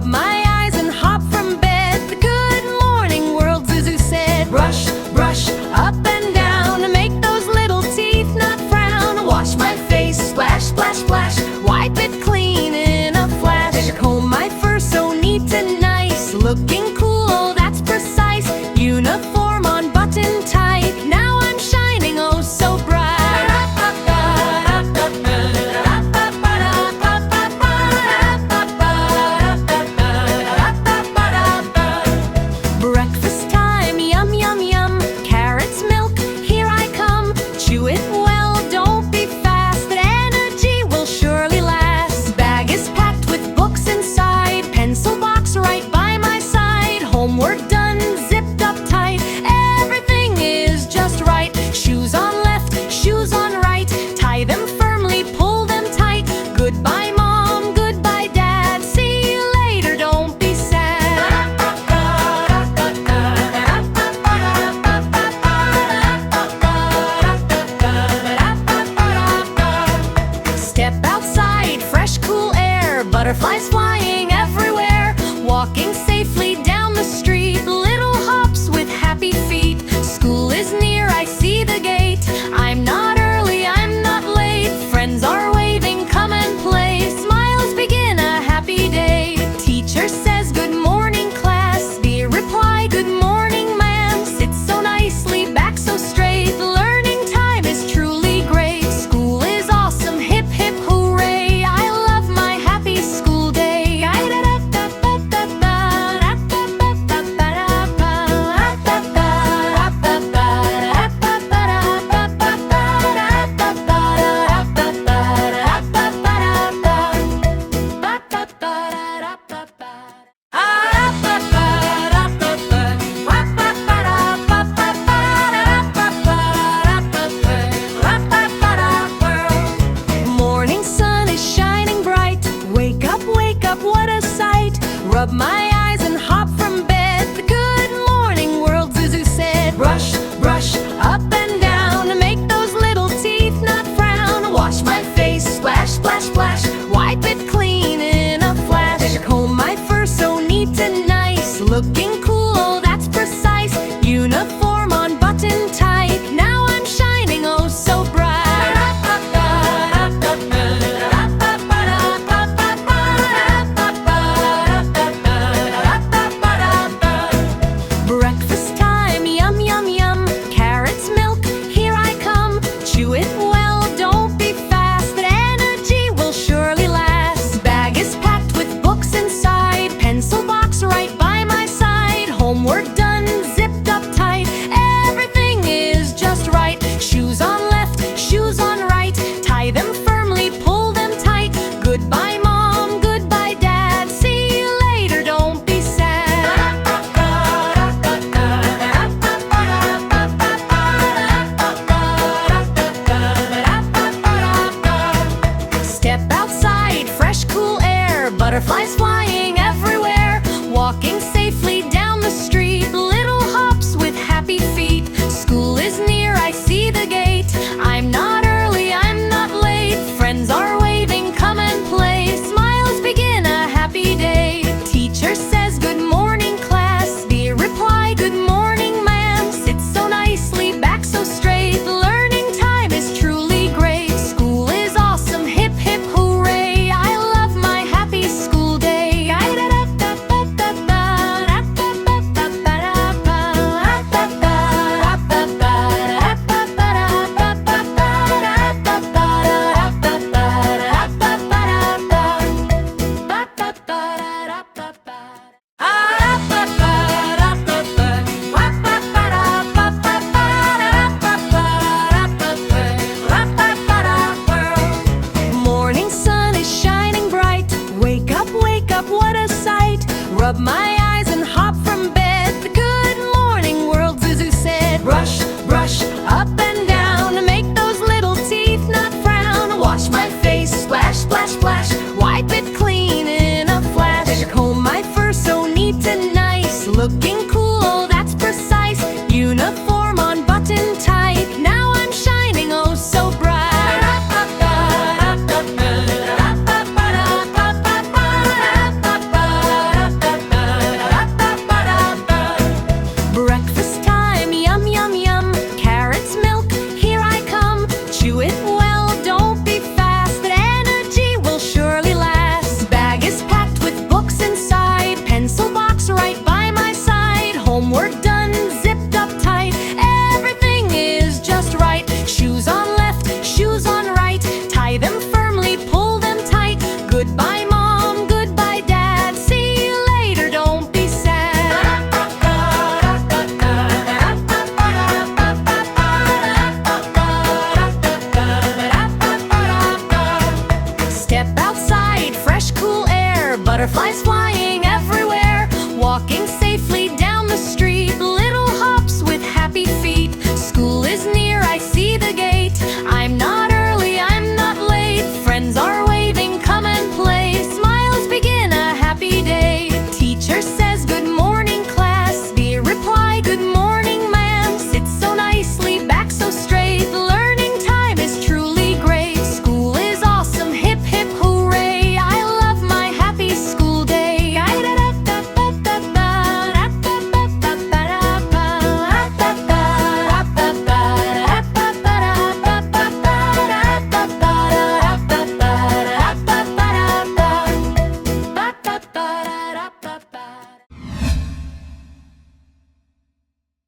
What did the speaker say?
my eyes and hop from bed. The good morning world, Zuzu said. Brush, brush, up and down, to make those little teeth not frown. Wash my face, splash, splash, splash, wipe it clean in a flash. Comb my fur so neat and nice, looking cool, that's precise. Uniform on button tight, now I'm shining oh so bright. Breakfast time, yum, yum, yum. Carrots, milk, here I come. Chew it well, don't be fast, that energy will surely last. Bag is packed with books inside, pencil box right by my side. Homework done, zipped up tight, everything is just right. Shoes on left, shoes on right, tie them firmly, pull them tight. Goodbye mom, goodbye dad, see you later, don't be sad. Step outside, fresh cool air, butterflies flying everywhere. Walking safely down the street, little hops with happy feet. School is near, I see the gate. I'm not early, I'm not late. Friends are waving, come and play. Smiles begin a happy day. Teacher says good morning class, the reply good morning ma'am. Sit so nicely, back so straight, learning time is truly great. School is awesome, hip hip hooray, I love my happy school day. Morning sun is shining bright, wake up, what a sight. Rub my eyes and hop from bed. The good morning world, Zuzu said. Brush, brush, up and down, to make those little teeth not frown. Wash my face, splash, splash, splash, wipe it clean in a flash. Comb my fur so neat and nice, looking cool, that's precise. Uniform on button tight, now I'm shining oh so bright. Breakfast time, yum, yum, yum. Carrots, milk, here I come. Chew it well, don't be fast, that energy will surely last. Bag is packed with books inside, pencil box right by my side. Homework done, zipped up tight, everything is just right. Shoes on left, shoes on right, tie them firmly, pull them tight. Goodbye mom, goodbye dad, see you later, don't be sad. Step outside, fresh cool air, butterflies flying everywhere. Walking safely down the street, little hops with happy feet. School is near, I see the gate. I'm not early, I'm not late. Friends are waving, come and play. Smiles begin a happy day. Teacher says good morning class, the reply good morning ma'am. Sit so nicely, back so straight, learning time is truly great. School is awesome, hip hip hooray, I love my happy school day. Morning sun is shining bright, wake up, what a sight. Rub my